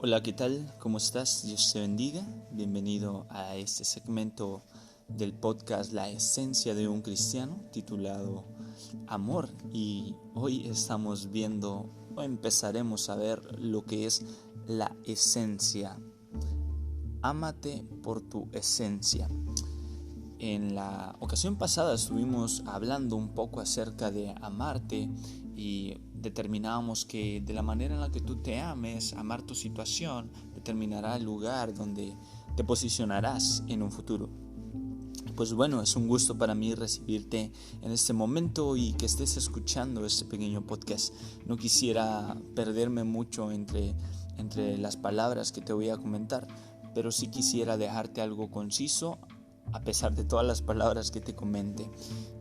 Hola, ¿qué tal? ¿Cómo estás? Dios te bendiga. Bienvenido a este segmento del podcast La Esencia de un Cristiano, titulado Amor. Y hoy estamos viendo, o empezaremos a ver lo que es la esencia. Ámate por tu esencia. En la ocasión pasada estuvimos hablando un poco acerca de amarte y determinábamos que de la manera en la que tú te ames, amar tu situación, determinará el lugar donde te posicionarás en un futuro. Pues bueno, es un gusto para mí recibirte en este momento y que estés escuchando este pequeño podcast. No quisiera perderme mucho entre las palabras que te voy a comentar, pero sí quisiera dejarte algo conciso a pesar de todas las palabras que te comente.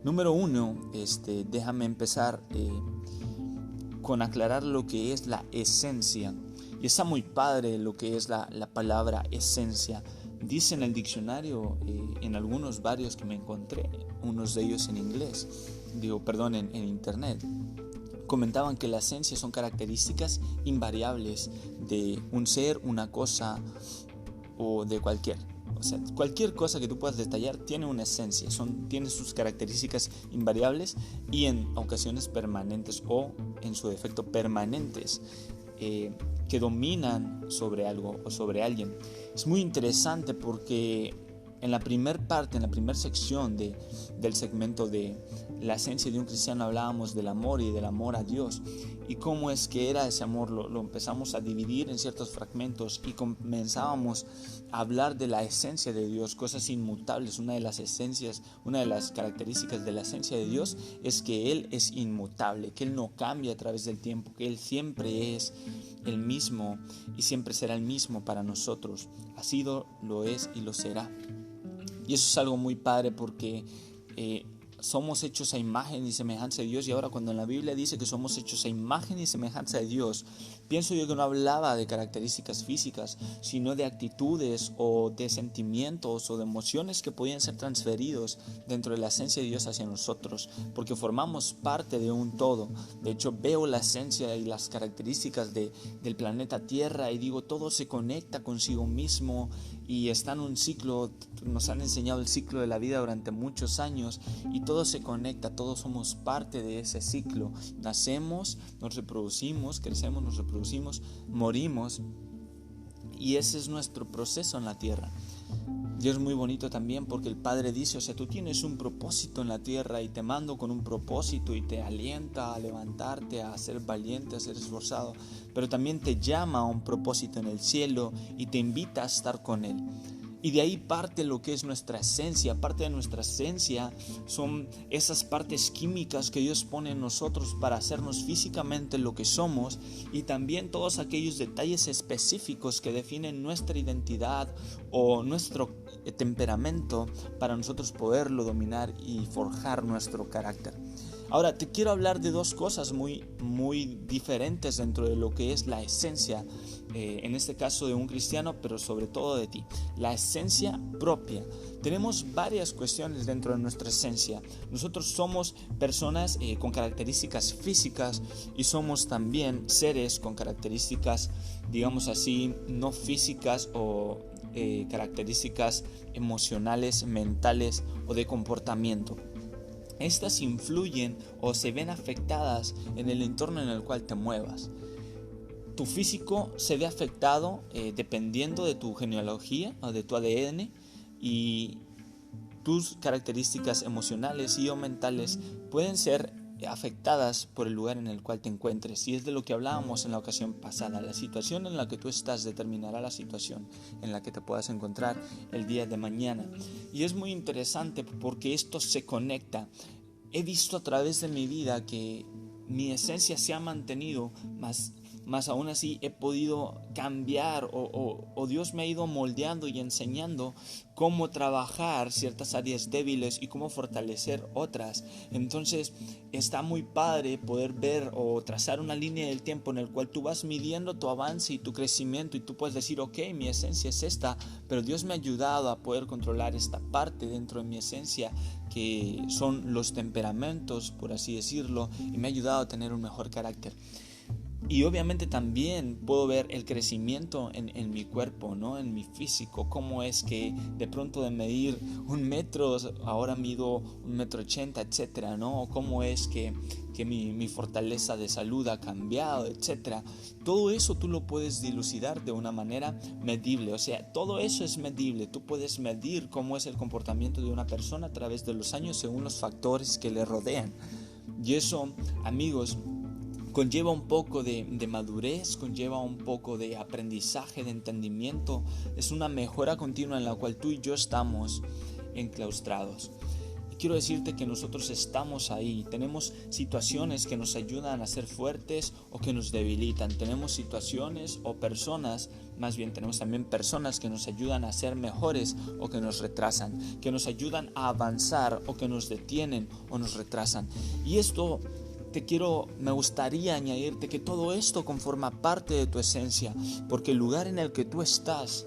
Número 1, déjame empezar con aclarar lo que es la esencia. Y está muy padre lo que es la palabra esencia. Dice en el diccionario, en varios que me encontré, unos de ellos en inglés, en internet, comentaban que la esencia son características invariables de un ser, una cosa o de cualquier cosa que tú puedas detallar tiene una esencia, tiene sus características invariables y en ocasiones permanentes o en su defecto permanentes, que dominan sobre algo o sobre alguien. Es muy interesante porque en la primera sección del segmento de la esencia de un cristiano hablábamos del amor y del amor a Dios y cómo es que era ese amor. Lo empezamos a dividir en ciertos fragmentos y comenzábamos a hablar de la esencia de Dios, cosas inmutables. Una de las características de la esencia de Dios es que Él es inmutable, que Él no cambia a través del tiempo, que Él siempre es el mismo y siempre será el mismo para nosotros. Ha sido, lo es y lo será. Y eso es algo muy padre porque somos hechos a imagen y semejanza de Dios. Y ahora cuando en la Biblia dice que somos hechos a imagen y semejanza de Dios, pienso yo que no hablaba de características físicas, sino de actitudes o de sentimientos o de emociones que podían ser transferidos dentro de la esencia de Dios hacia nosotros, porque formamos parte de un todo. De hecho, veo la esencia y las características del planeta Tierra y digo, todo se conecta consigo mismo y está en un ciclo. Nos han enseñado el ciclo de la vida durante muchos años y todo se conecta, todos somos parte de ese ciclo. Nacemos, nos reproducimos, crecemos, nos reproducimos, morimos y ese es nuestro proceso en la tierra. Dios es muy bonito también porque el Padre dice, tú tienes un propósito en la tierra y te mando con un propósito y te alienta a levantarte, a ser valiente, a ser esforzado, pero también te llama a un propósito en el cielo y te invita a estar con Él. Y de ahí parte lo que es nuestra esencia. Parte de nuestra esencia son esas partes químicas que Dios pone en nosotros para hacernos físicamente lo que somos y también todos aquellos detalles específicos que definen nuestra identidad o nuestro temperamento para nosotros poderlo dominar y forjar nuestro carácter. Ahora te quiero hablar de dos cosas muy, muy diferentes dentro de lo que es la esencia, en este caso de un cristiano, pero sobre todo de ti. La esencia propia. Tenemos varias cuestiones dentro de nuestra esencia. Nosotros somos personas con características físicas y somos también seres con características, digamos así, no físicas o características emocionales, mentales o de comportamiento. Estas influyen o se ven afectadas en el entorno en el cual te muevas. Tu físico se ve afectado dependiendo de tu genealogía o de tu ADN, y tus características emocionales y o mentales pueden ser afectadas por el lugar en el cual te encuentres. Y es de lo que hablábamos en la ocasión pasada. La situación en la que tú estás determinará la situación en la que te puedas encontrar el día de mañana. Y es muy interesante porque esto se conecta. He visto a través de mi vida que mi esencia se ha mantenido, más aún así he podido cambiar o Dios me ha ido moldeando y enseñando cómo trabajar ciertas áreas débiles y cómo fortalecer otras. Entonces está muy padre poder ver o trazar una línea del tiempo en el cual tú vas midiendo tu avance y tu crecimiento y tú puedes decir, ok, mi esencia es esta, pero Dios me ha ayudado a poder controlar esta parte dentro de mi esencia que son los temperamentos, por así decirlo, y me ha ayudado a tener un mejor carácter. Y obviamente también puedo ver el crecimiento en mi cuerpo, ¿no? En mi físico, cómo es que de pronto de medir 1 metro, ahora mido 1,80 m, etcétera, ¿no? Cómo es que mi fortaleza de salud ha cambiado, etcétera. Todo eso tú lo puedes dilucidar de una manera medible, o sea, todo eso es medible. Tú puedes medir cómo es el comportamiento de una persona a través de los años según los factores que le rodean. Y eso, amigos, conlleva un poco de madurez, conlleva un poco de aprendizaje, de entendimiento. Es una mejora continua en la cual tú y yo estamos enclaustrados. Y quiero decirte que nosotros estamos ahí. Tenemos situaciones que nos ayudan a ser fuertes o que nos debilitan. Tenemos situaciones o personas, más bien tenemos también personas que nos ayudan a ser mejores o que nos retrasan, que nos ayudan a avanzar o que nos detienen o nos retrasan. Y esto me gustaría añadirte que todo esto conforma parte de tu esencia, porque el lugar en el que tú estás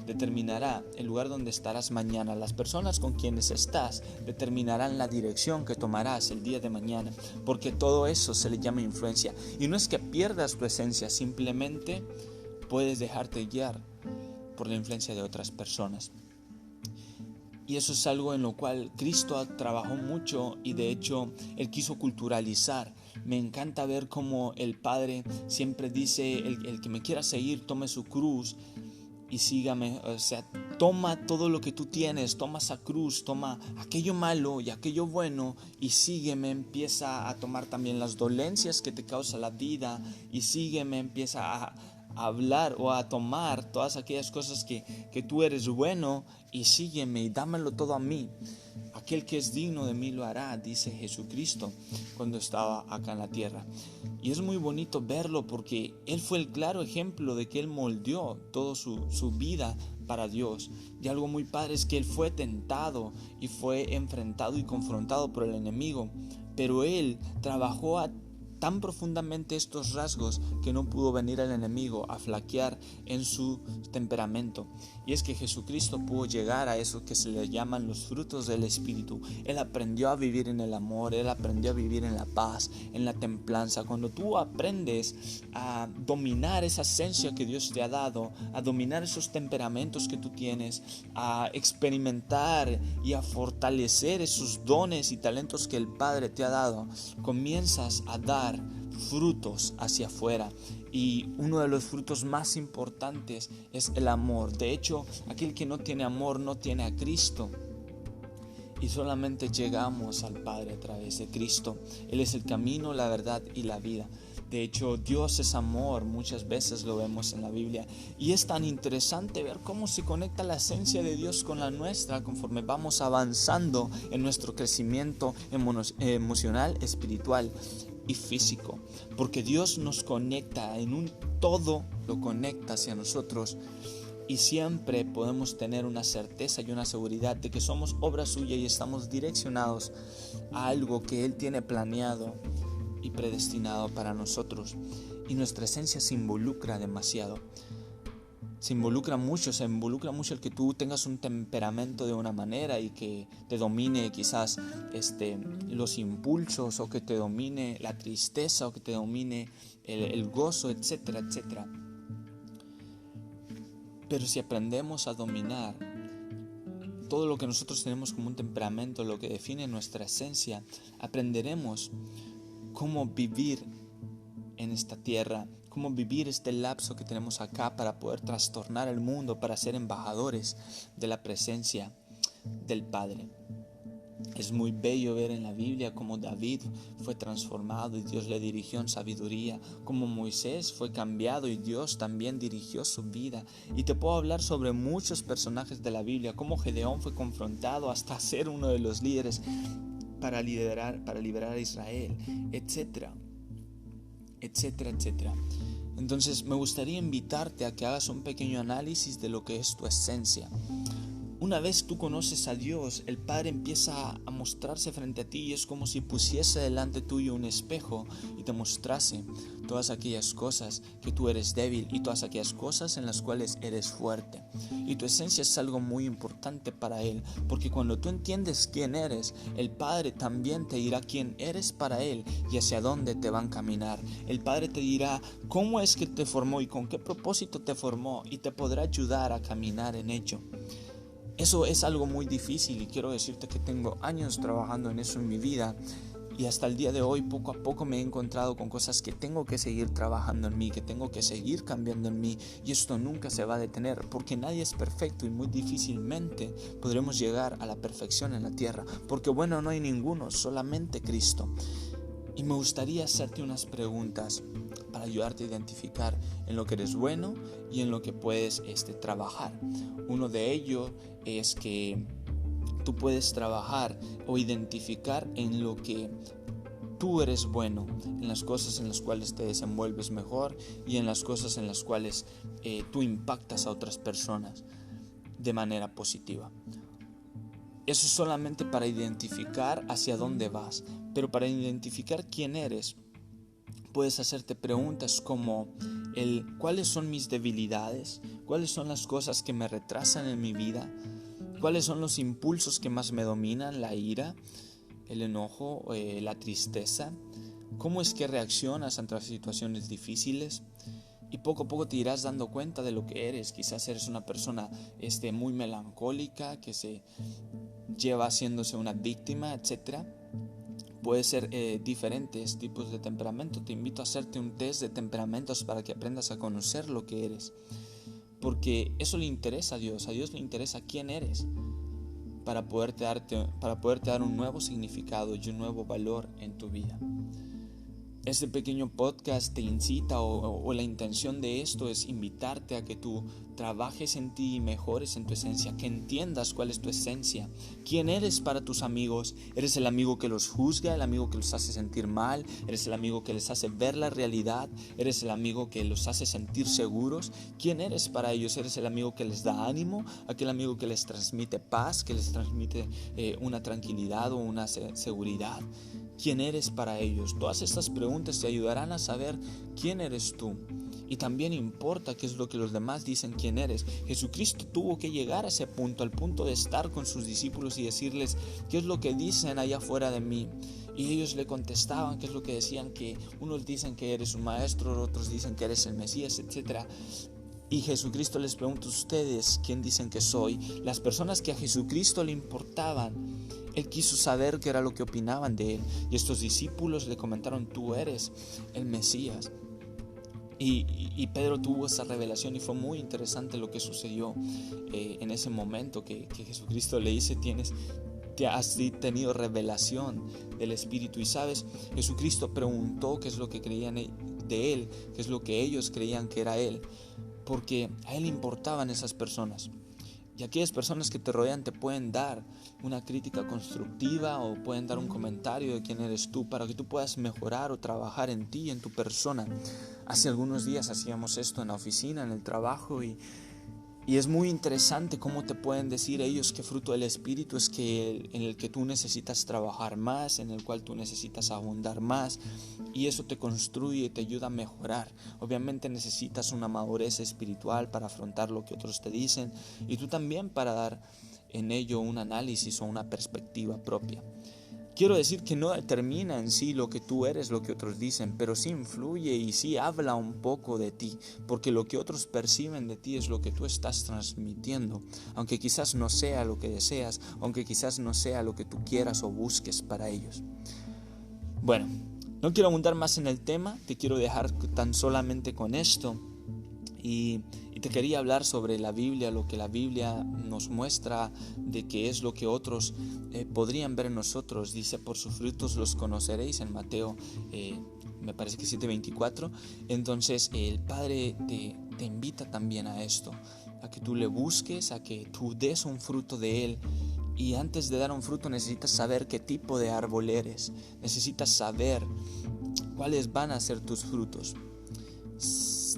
determinará el lugar donde estarás mañana. Las personas con quienes estás determinarán la dirección que tomarás el día de mañana, porque todo eso se le llama influencia. Y no es que pierdas tu esencia, simplemente puedes dejarte guiar por la influencia de otras personas. Y eso es algo en lo cual Cristo trabajó mucho y de hecho Él quiso culturalizar. Me encanta ver cómo el Padre siempre dice, el que me quiera seguir, tome su cruz y sígame. O sea, toma todo lo que tú tienes, toma esa cruz, toma aquello malo y aquello bueno y sígueme. Empieza a tomar también las dolencias que te causa la vida y sígueme. Empieza a hablar o a tomar todas aquellas cosas que tú eres bueno y sígueme y dámelo todo a mí. Aquel que es digno de mí lo hará, dice Jesucristo cuando estaba acá en la tierra. Y es muy bonito verlo porque Él fue el claro ejemplo de que Él moldeó toda su vida para Dios. Y algo muy padre es que Él fue tentado y fue enfrentado y confrontado por el enemigo, pero Él trabajó tan profundamente estos rasgos que no pudo venir el enemigo a flaquear en su temperamento. Y es que Jesucristo pudo llegar a eso que se le llaman los frutos del Espíritu. Él aprendió a vivir en el amor, Él aprendió a vivir en la paz, en la templanza. Cuando tú aprendes a dominar esa esencia que Dios te ha dado, a dominar esos temperamentos que tú tienes, a experimentar y a fortalecer esos dones y talentos que el Padre te ha dado, comienzas a dar frutos hacia afuera. Y uno de los frutos más importantes es el amor. De hecho, aquel que no tiene amor no tiene a Cristo. Y solamente llegamos al Padre a través de Cristo. Él es el camino, la verdad y la vida. De hecho, Dios es amor, muchas veces lo vemos en la Biblia. Y es tan interesante ver cómo se conecta la esencia de Dios con la nuestra conforme vamos avanzando en nuestro crecimiento emocional, espiritual y físico. Porque Dios nos conecta, en un todo lo conecta hacia nosotros. Y siempre podemos tener una certeza y una seguridad de que somos obra suya y estamos direccionados a algo que Él tiene planeado y predestinado para nosotros. Y nuestra esencia se involucra demasiado. Se involucra mucho el que tú tengas un temperamento de una manera y que te domine quizás los impulsos, o que te domine la tristeza, o que te domine el gozo, etcétera, etcétera. Pero si aprendemos a dominar todo lo que nosotros tenemos como un temperamento, lo que define nuestra esencia, aprenderemos cómo vivir en esta tierra, cómo vivir este lapso que tenemos acá para poder trastornar el mundo, para ser embajadores de la presencia del Padre. Es muy bello ver en la Biblia cómo David fue transformado y Dios le dirigió en sabiduría, cómo Moisés fue cambiado y Dios también dirigió su vida. Y te puedo hablar sobre muchos personajes de la Biblia, cómo Gedeón fue confrontado hasta ser uno de los líderes para liberar a Israel, etcétera, etcétera, etcétera. Entonces me gustaría invitarte a que hagas un pequeño análisis de lo que es tu esencia. Una vez tú conoces a Dios, el Padre empieza a mostrarse frente a ti y es como si pusiese delante tuyo un espejo y te mostrase todas aquellas cosas que tú eres débil y todas aquellas cosas en las cuales eres fuerte. Y tu esencia es algo muy importante para Él, porque cuando tú entiendes quién eres, el Padre también te dirá quién eres para Él y hacia dónde te van a caminar. El Padre te dirá cómo es que te formó y con qué propósito te formó y te podrá ayudar a caminar en ello. Eso es algo muy difícil y quiero decirte que tengo años trabajando en eso en mi vida y hasta el día de hoy poco a poco me he encontrado con cosas que tengo que seguir trabajando en mí, que tengo que seguir cambiando en mí y esto nunca se va a detener porque nadie es perfecto y muy difícilmente podremos llegar a la perfección en la tierra porque bueno, no hay ninguno, solamente Cristo. Y me gustaría hacerte unas preguntas para ayudarte a identificar en lo que eres bueno y en lo que puedes trabajar. Uno de ellos es que tú puedes trabajar o identificar en lo que tú eres bueno, en las cosas en las cuales te desenvuelves mejor y en las cosas en las cuales tú impactas a otras personas de manera positiva. Eso es solamente para identificar hacia dónde vas, pero para identificar quién eres, puedes hacerte preguntas como ¿cuáles son mis debilidades? ¿Cuáles son las cosas que me retrasan en mi vida? ¿Cuáles son los impulsos que más me dominan? ¿La ira, el enojo, la tristeza? ¿Cómo es que reaccionas ante las situaciones difíciles? Y poco a poco te irás dando cuenta de lo que eres. Quizás eres una persona muy melancólica, que se lleva haciéndose una víctima, etc. Puede ser diferentes tipos de temperamento. Te invito a hacerte un test de temperamentos para que aprendas a conocer lo que eres. Porque eso le interesa a Dios le interesa quién eres para poderte dar un nuevo significado y un nuevo valor en tu vida. Este pequeño podcast te incita o la intención de esto es invitarte a que tú trabajes en ti y mejores en tu esencia, que entiendas cuál es tu esencia, quién eres para tus amigos. ¿Eres el amigo que los juzga, el amigo que los hace sentir mal? ¿Eres el amigo que les hace ver la realidad? ¿Eres el amigo que los hace sentir seguros? ¿Quién eres para ellos? ¿Eres el amigo que les da ánimo? ¿Aquel amigo que les transmite paz, que les transmite una tranquilidad o una seguridad? ¿Quién eres para ellos? Todas estas preguntas te ayudarán a saber quién eres tú. Y también importa qué es lo que los demás dicen quién eres. Jesucristo tuvo que llegar a ese punto, al punto de estar con sus discípulos y decirles qué es lo que dicen allá afuera de mí. Y ellos le contestaban qué es lo que decían, que unos dicen que eres un maestro, otros dicen que eres el Mesías, etc. Y Jesucristo les pregunta: ¿ustedes quién dicen que soy? Las personas que a Jesucristo le importaban, Él quiso saber qué era lo que opinaban de Él. Y estos discípulos le comentaron: tú eres el Mesías. Y Pedro tuvo esa revelación y fue muy interesante lo que sucedió en ese momento que Jesucristo le dice: has tenido revelación del Espíritu. Y sabes, Jesucristo preguntó qué es lo que creían de Él, qué es lo que ellos creían que era Él, porque a Él le importaban esas personas. Y aquellas personas que te rodean te pueden dar una crítica constructiva o pueden dar un comentario de quién eres tú para que tú puedas mejorar o trabajar en ti y en tu persona. Hace algunos días hacíamos esto en la oficina, en el trabajo, y es muy interesante cómo te pueden decir ellos qué fruto del Espíritu es en el que tú necesitas trabajar más, en el cual tú necesitas abundar más, y eso te construye y te ayuda a mejorar. Obviamente necesitas una madurez espiritual para afrontar lo que otros te dicen y tú también para dar en ello un análisis o una perspectiva propia. Quiero decir que no determina en sí lo que tú eres, lo que otros dicen, pero sí influye y sí habla un poco de ti, porque lo que otros perciben de ti es lo que tú estás transmitiendo, aunque quizás no sea lo que deseas, aunque quizás no sea lo que tú quieras o busques para ellos. Bueno, no quiero abundar más en el tema, te quiero dejar tan solamente con esto. Y te quería hablar sobre la Biblia, lo que la Biblia nos muestra de qué es lo que otros podrían ver en nosotros. Dice: por sus frutos los conoceréis, en Mateo, me parece que 7:24. Entonces el Padre te invita también a esto, a que tú le busques, a que tú des un fruto de Él. Y antes de dar un fruto necesitas saber qué tipo de árbol eres, necesitas saber cuáles van a ser tus frutos.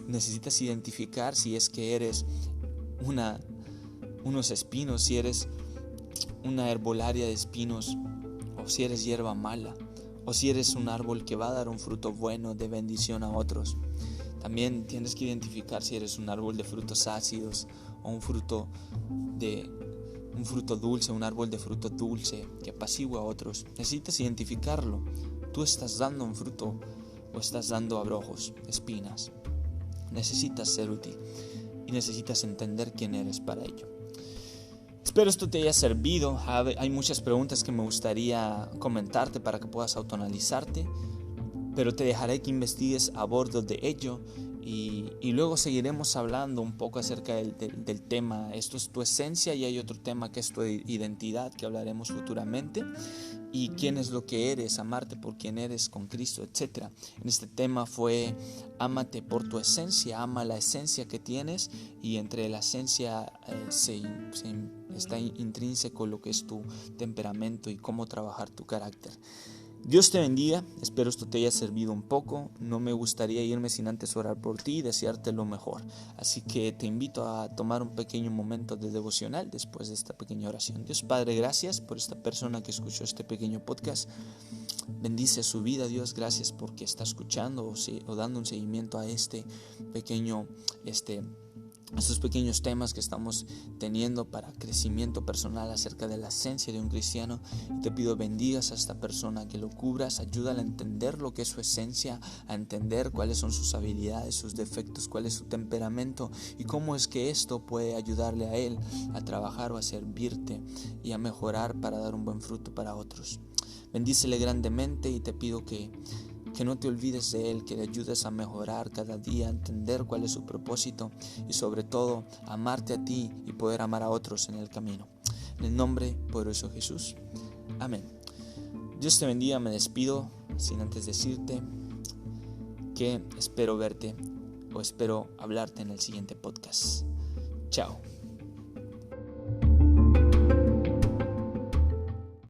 Necesitas identificar si es que eres unos espinos, si eres una herbolaria de espinos, o si eres hierba mala, o si eres un árbol que va a dar un fruto bueno de bendición a otros. También tienes que identificar si eres un árbol de frutos ácidos o un fruto dulce, un árbol de fruto dulce que apacigua a otros. Necesitas identificarlo. Tú estás dando un fruto o estás dando abrojos, espinas. Necesitas ser útil y necesitas entender quién eres para ello. Espero esto te haya servido. Hay muchas preguntas que me gustaría comentarte para que puedas autoanalizarte, pero te dejaré que investigues a bordo de ello y luego seguiremos hablando un poco acerca del tema. Esto es tu esencia y hay otro tema que es tu identidad, que hablaremos futuramente, y quién es lo que eres, amarte por quien eres con Cristo, etc. En este tema fue ámate por tu esencia, ama la esencia que tienes, y entre la esencia está intrínseco lo que es tu temperamento y cómo trabajar tu carácter. Dios te bendiga, espero esto te haya servido un poco. No me gustaría irme sin antes orar por ti y desearte lo mejor. Así que te invito a tomar un pequeño momento de devocional después de esta pequeña oración. Dios Padre, gracias por esta persona que escuchó este pequeño podcast. Bendice su vida, Dios, gracias porque está escuchando o dando un seguimiento a estos pequeños temas que estamos teniendo para crecimiento personal acerca de la esencia de un cristiano. Y te pido bendigas a esta persona, que lo cubras, ayúdala a entender lo que es su esencia, a entender cuáles son sus habilidades, sus defectos, cuál es su temperamento y cómo es que esto puede ayudarle a él a trabajar o a servirte y a mejorar para dar un buen fruto para otros. Bendícele grandemente y te pido que no te olvides de Él, que le ayudes a mejorar cada día, a entender cuál es su propósito y sobre todo amarte a ti y poder amar a otros en el camino. En el nombre poderoso de Jesús. Amén. Dios te bendiga, me despido sin antes decirte que espero verte o espero hablarte en el siguiente podcast. Chao.